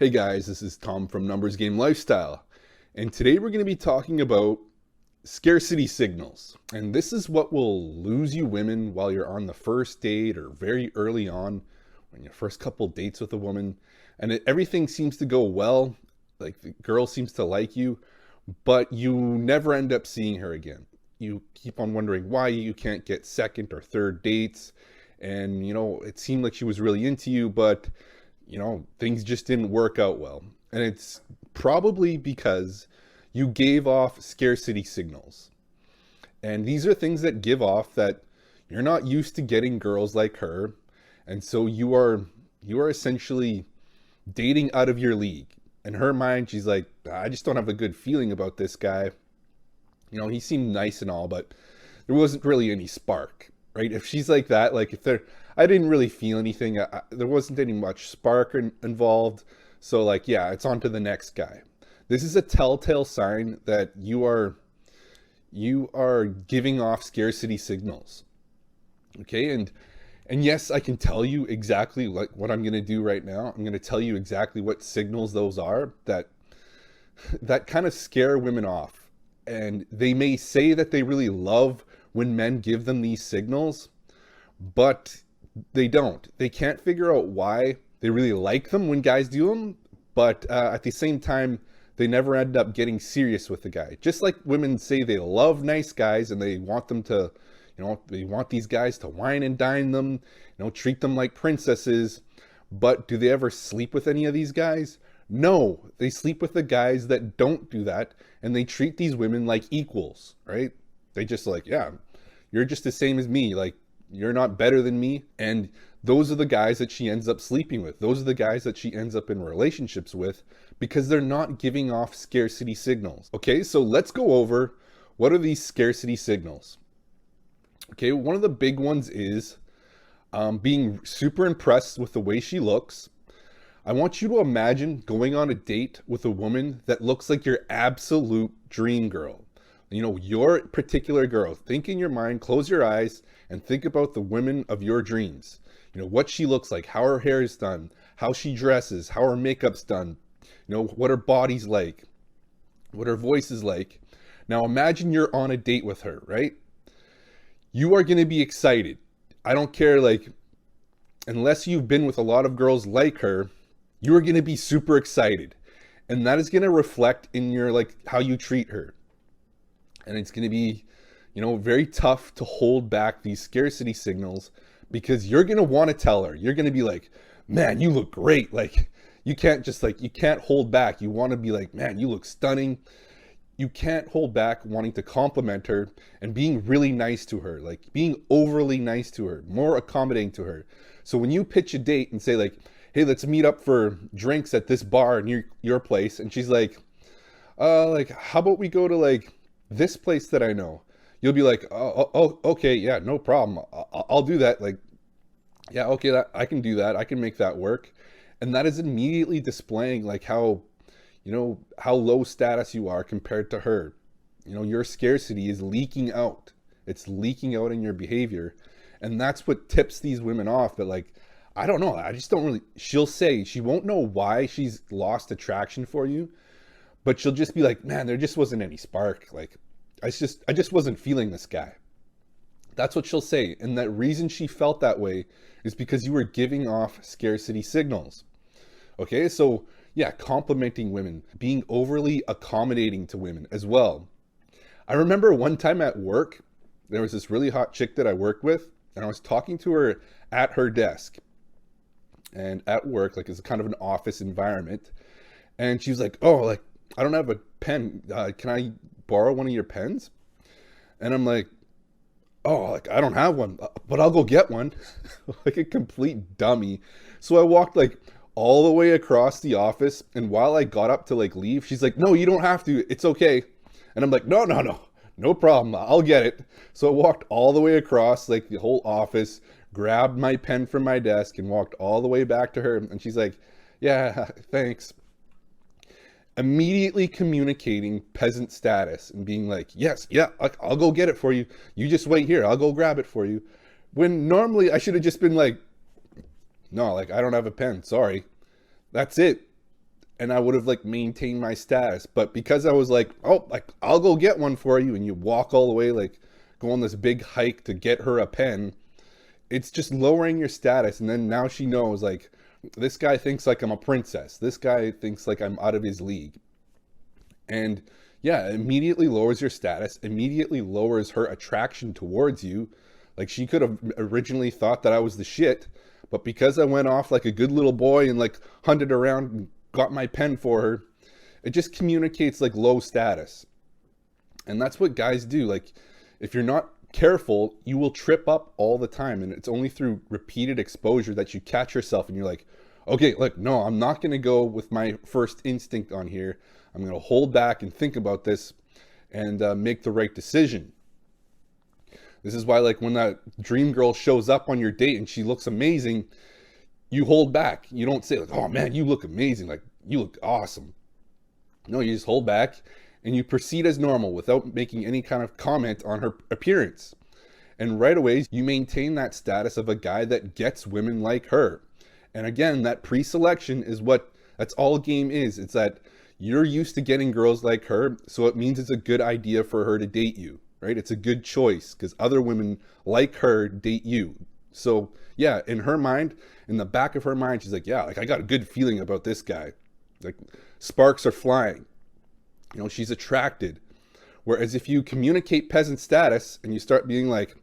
Hey guys, this is Tom from Numbers Game Lifestyle, and today we're going to be talking about scarcity signals. And this is what will lose you women while you're on the first date or very early on when your first couple dates with a woman, and everything seems to go well, like the girl seems to like you, but you never end up seeing her again. You keep on wondering why you can't get second or third dates, and it seemed like she was really into you, but things just didn't work out well. And it's probably because you gave off scarcity signals. And these are things that give off that you're not used to getting girls like her. And so you are essentially dating out of your league. In her mind, she's like, I just don't have a good feeling about this guy. He seemed nice and all, but there wasn't really any spark, right? If she's like that, like I didn't really feel anything. There wasn't any much spark involved. So yeah, it's on to the next guy. This is a telltale sign that you are giving off scarcity signals. Okay, and yes, I can tell you exactly like what I'm going to do right now. I'm going to tell you exactly what signals those are that kind of scare women off. And they may say that they really love when men give them these signals, but they don't. They can't figure out why they really like them when guys do them, but at the same time, they never end up getting serious with the guy. Just like women say they love nice guys and they want them to, they want these guys to wine and dine them, treat them like princesses. But do they ever sleep with any of these guys? No, they sleep with the guys that don't do that, and they treat these women like equals, right? They just like, yeah, you're just the same as me. Like, you're not better than me. And those are the guys that she ends up sleeping with. Those are the guys that she ends up in relationships with because they're not giving off scarcity signals. Okay, so let's go over what are these scarcity signals. Okay, one of the big ones is being super impressed with the way she looks. I want you to imagine going on a date with a woman that looks like your absolute dream girl. Your particular girl. Think in your mind, close your eyes, and think about the women of your dreams. What she looks like, how her hair is done, how she dresses, how her makeup's done, what her body's like, what her voice is like. Now imagine you're on a date with her, right? You are going to be excited. I don't care, unless you've been with a lot of girls like her, you are going to be super excited. And that is going to reflect in your, how you treat her. And it's going to be, very tough to hold back these scarcity signals because you're going to want to tell her. You're going to be like, man, you look great. You can't just you can't hold back. You want to be like, man, you look stunning. You can't hold back wanting to compliment her and being really nice to her, being overly nice to her, more accommodating to her. So when you pitch a date and say hey, let's meet up for drinks at this bar near your place. And she's like, how about we go to this place that I know? You'll be like, oh, okay, yeah, no problem. I'll do that. Yeah, okay, I can do that. I can make that work. And that is immediately displaying how low status you are compared to her. Your scarcity is leaking out. It's leaking out in your behavior. And that's what tips these women off that I don't know. I just don't really, she'll say, she won't know why she's lost attraction for you, but she'll just be like, man, there just wasn't any spark. I just wasn't feeling this guy. That's what she'll say. And that reason she felt that way is because you were giving off scarcity signals. Okay, so yeah, complimenting women, being overly accommodating to women as well. I remember one time at work, there was this really hot chick that I worked with, and I was talking to her at her desk. And at work, it's kind of an office environment. And she was like, oh, I don't have a pen. Can I borrow one of your pens? And I'm like, oh, I don't have one, but I'll go get one. Like a complete dummy. So I walked all the way across the office. And while I got up to leave, she's like, no, you don't have to. It's okay. And I'm like, no problem. I'll get it. So I walked all the way across the whole office, grabbed my pen from my desk and walked all the way back to her. And she's like, yeah, thanks. Immediately communicating peasant status and being like, yes, yeah, I'll go get it for you. You just wait here. I'll go grab it for you. When normally I should have just been like, no, I don't have a pen. Sorry. That's it. and I would have like maintained my status. But because I was like, oh, like I'll go get one for you, and you walk all the way, like go on this big hike to get her a pen, it's just lowering your status. And then now she knows, like, this guy thinks like I'm a princess. This guy thinks like I'm out of his league. And yeah, immediately lowers your status, immediately lowers her attraction towards you. Like, she could have originally thought that I was the shit, but because I went off like a good little boy and like hunted around and got my pen for her, it just communicates like low status. And that's what guys do. Like, if you're not careful, you will trip up all the time. And it's only through repeated exposure that you catch yourself and you're like, okay, look, no, I'm not going to go with my first instinct on here. I'm going to hold back and think about this and make the right decision. This is why, like, when that dream girl shows up on your date and she looks amazing, you hold back. You don't say, like, oh man, you look amazing. Like, you look awesome. No, you just hold back and you proceed as normal without making any kind of comment on her appearance. And right away, you maintain that status of a guy that gets women like her. And again, that pre-selection is that's all game is. It's that you're used to getting girls like her, so it means it's a good idea for her to date you, right? It's a good choice because other women like her date you. So yeah, in her mind, in the back of her mind, she's like, yeah, like I got a good feeling about this guy. Like, sparks are flying. You know, she's attracted. Whereas if you communicate peasant status and you start being like,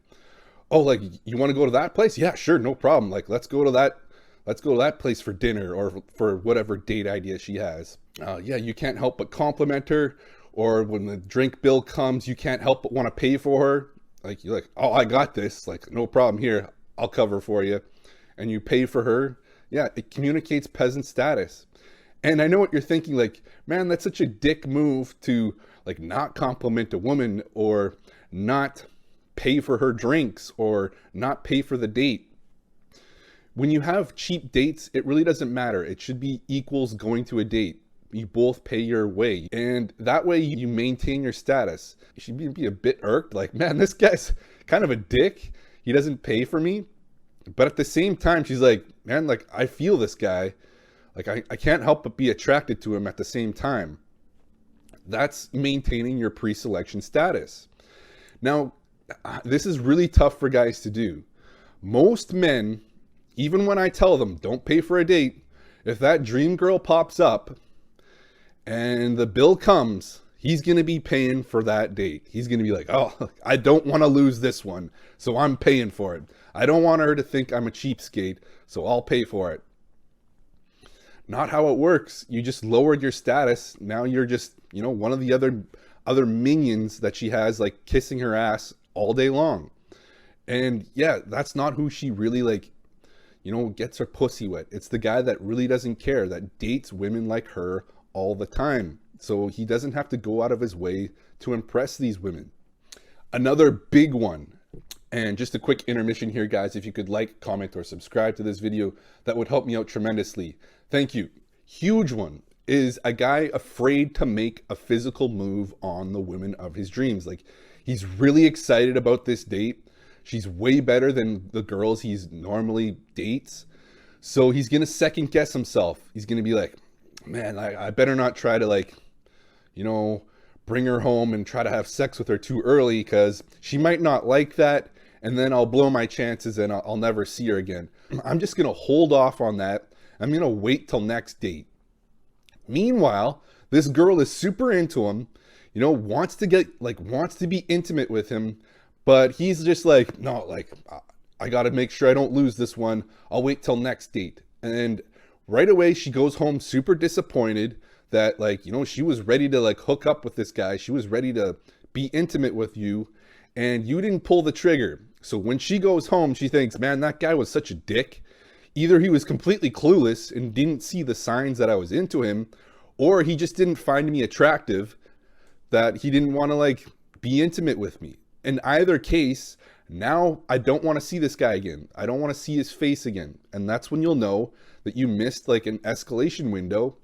oh, like, you want to go to that place? Yeah, sure, no problem. Like, let's go to that place for dinner or for whatever date idea she has. Yeah, you can't help but compliment her. Or when the drink bill comes, you can't help but want to pay for her. Like, you're like, oh, I got this. Like, no problem here. I'll cover for you. And you pay for her. Yeah, it communicates peasant status. And I know what you're thinking, like, man, that's such a dick move to like not compliment a woman or not pay for her drinks or not pay for the date. When you have cheap dates, it really doesn't matter. It should be equals going to a date. You both pay your way. And that way you maintain your status. You should be a bit irked, like, man, this guy's kind of a dick. He doesn't pay for me. But at the same time, she's like, man, like, I feel this guy. Like, I can't help but be attracted to him at the same time. That's maintaining your pre-selection status. Now, this is really tough for guys to do. Most men, even when I tell them, don't pay for a date, if that dream girl pops up and the bill comes, he's going to be paying for that date. He's going to be like, oh, I don't want to lose this one, so I'm paying for it. I don't want her to think I'm a cheapskate, so I'll pay for it. Not how it works. You just lowered your status. Now you're just, you know, one of the other minions that she has, like, kissing her ass all day long. And yeah, that's not who she really, like, you know, gets her pussy wet. It's the guy that really doesn't care, that dates women like her all the time. So he doesn't have to go out of his way to impress these women. Another big one, and just a quick intermission here, guys, if you could like, comment, or subscribe to this video, that would help me out tremendously. Thank you. Huge one is a guy afraid to make a physical move on the women of his dreams. Like, he's really excited about this date. She's way better than the girls he's normally dates. So he's going to second guess himself. He's going to be like, man, I better not try to, like, you know, bring her home and try to have sex with her too early, because she might not like that. And then I'll blow my chances and I'll never see her again. I'm just going to hold off on that. I'm going to wait till next date. Meanwhile, this girl is super into him, you know, wants to be intimate with him, but he's just like, no, like, I got to make sure I don't lose this one. I'll wait till next date. And right away, she goes home super disappointed that, like, you know, she was ready to, like, hook up with this guy. She was ready to be intimate with you, and you didn't pull the trigger. So when she goes home, she thinks, man, that guy was such a dick. Either he was completely clueless and didn't see the signs that I was into him, or he just didn't find me attractive, that he didn't want to, like, be intimate with me. In either case, now I don't want to see this guy again. I don't want to see his face again. And that's when you'll know that you missed, like, an escalation window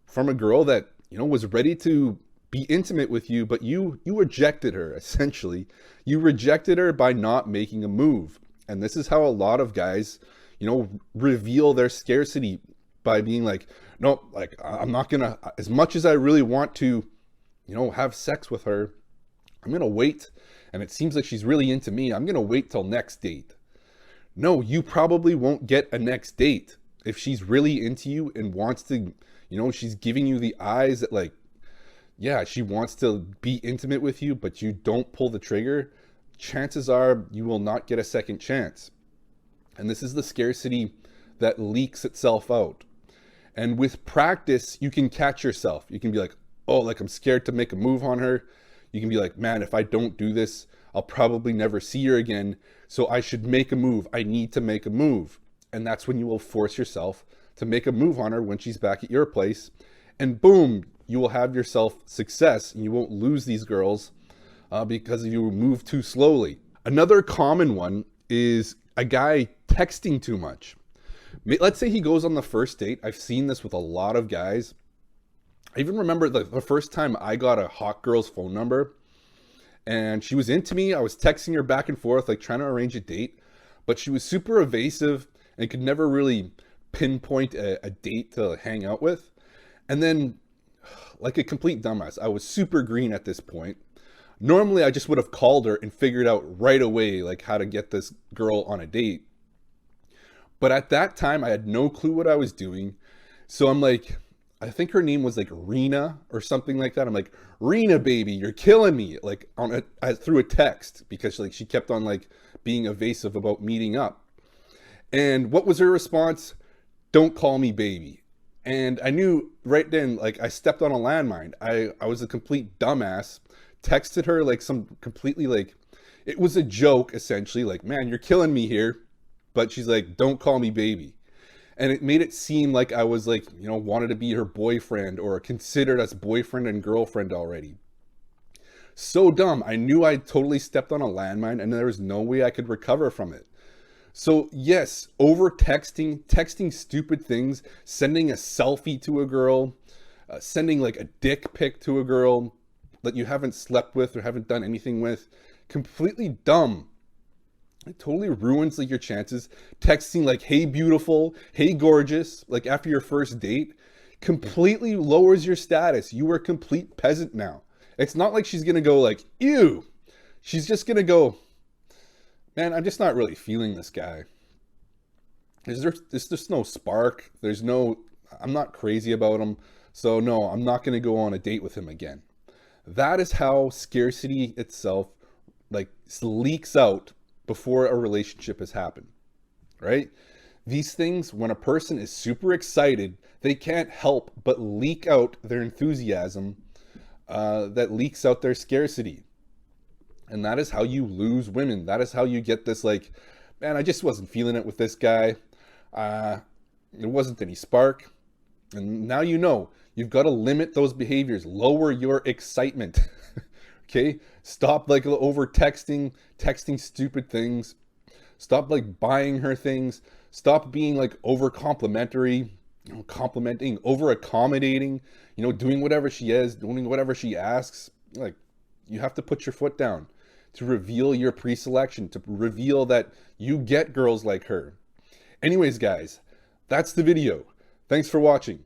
from a girl that, you know, was ready to be intimate with you, but you rejected her, essentially. You rejected her by not making a move. And this is how a lot of guys, you know, reveal their scarcity by being like, no, like I'm not gonna, as much as I really want to, you know, have sex with her, I'm gonna wait. And it seems like she's really into me. I'm gonna wait till next date. No, you probably won't get a next date. If she's really into you and wants to, you know, she's giving you the eyes that like, yeah, she wants to be intimate with you, but you don't pull the trigger, chances are you will not get a second chance. And this is the scarcity that leaks itself out. And with practice, you can catch yourself. You can be like, oh, like I'm scared to make a move on her. You can be like, man, if I don't do this, I'll probably never see her again. So I should make a move. I need to make a move. And that's when you will force yourself to make a move on her when she's back at your place. And boom, you will have yourself success. And you won't lose these girls because you move too slowly. Another common one is a guy texting too much. Let's say he goes on the first date. I've seen this with a lot of guys. I even remember the first time I got a hot girl's phone number and she was into me. I was texting her back and forth, like trying to arrange a date, but she was super evasive and could never really pinpoint a date to hang out with. And then, like a complete dumbass, I was super green at this point. Normally, I just would have called her and figured out right away, like how to get this girl on a date. But at that time, I had no clue what I was doing. So I'm like, I think her name was like Rena or something like that. I'm like, Rena, baby, you're killing me. Like through a text, because like she kept on like being evasive about meeting up. And what was her response? Don't call me baby. And I knew right then, like I stepped on a landmine. I was a complete dumbass. Texted her like some completely like, it was a joke essentially, like, man, you're killing me here. But she's like, don't call me baby. And it made it seem like I was like, you know, wanted to be her boyfriend or considered us boyfriend and girlfriend already. So dumb. I knew I totally stepped on a landmine and there was no way I could recover from it. So yes, over texting stupid things, sending a selfie to a girl, sending like a dick pic to a girl that you haven't slept with or haven't done anything with, completely dumb. It totally ruins like your chances. Texting like, hey beautiful, hey gorgeous, like after your first date, completely lowers your status. You are a complete peasant now. It's not like she's gonna go like, ew. She's just gonna go, man, I'm just not really feeling this guy. There's just no spark. I'm not crazy about him. So no, I'm not gonna go on a date with him again. That is how scarcity itself like leaks out before a relationship has happened, right? These things, when a person is super excited, they can't help but leak out their enthusiasm that leaks out their scarcity. And that is how you lose women. That is how you get this like, man, I just wasn't feeling it with this guy. There wasn't any spark. And now you know, you've got to limit those behaviors, lower your excitement. Okay, stop like over texting stupid things. Stop like buying her things. Stop being like over complimentary, complimenting, over accommodating, doing whatever she is, doing whatever she asks. Like, you have to put your foot down to reveal your preselection, to reveal that you get girls like her. Anyways, guys, that's the video. Thanks for watching.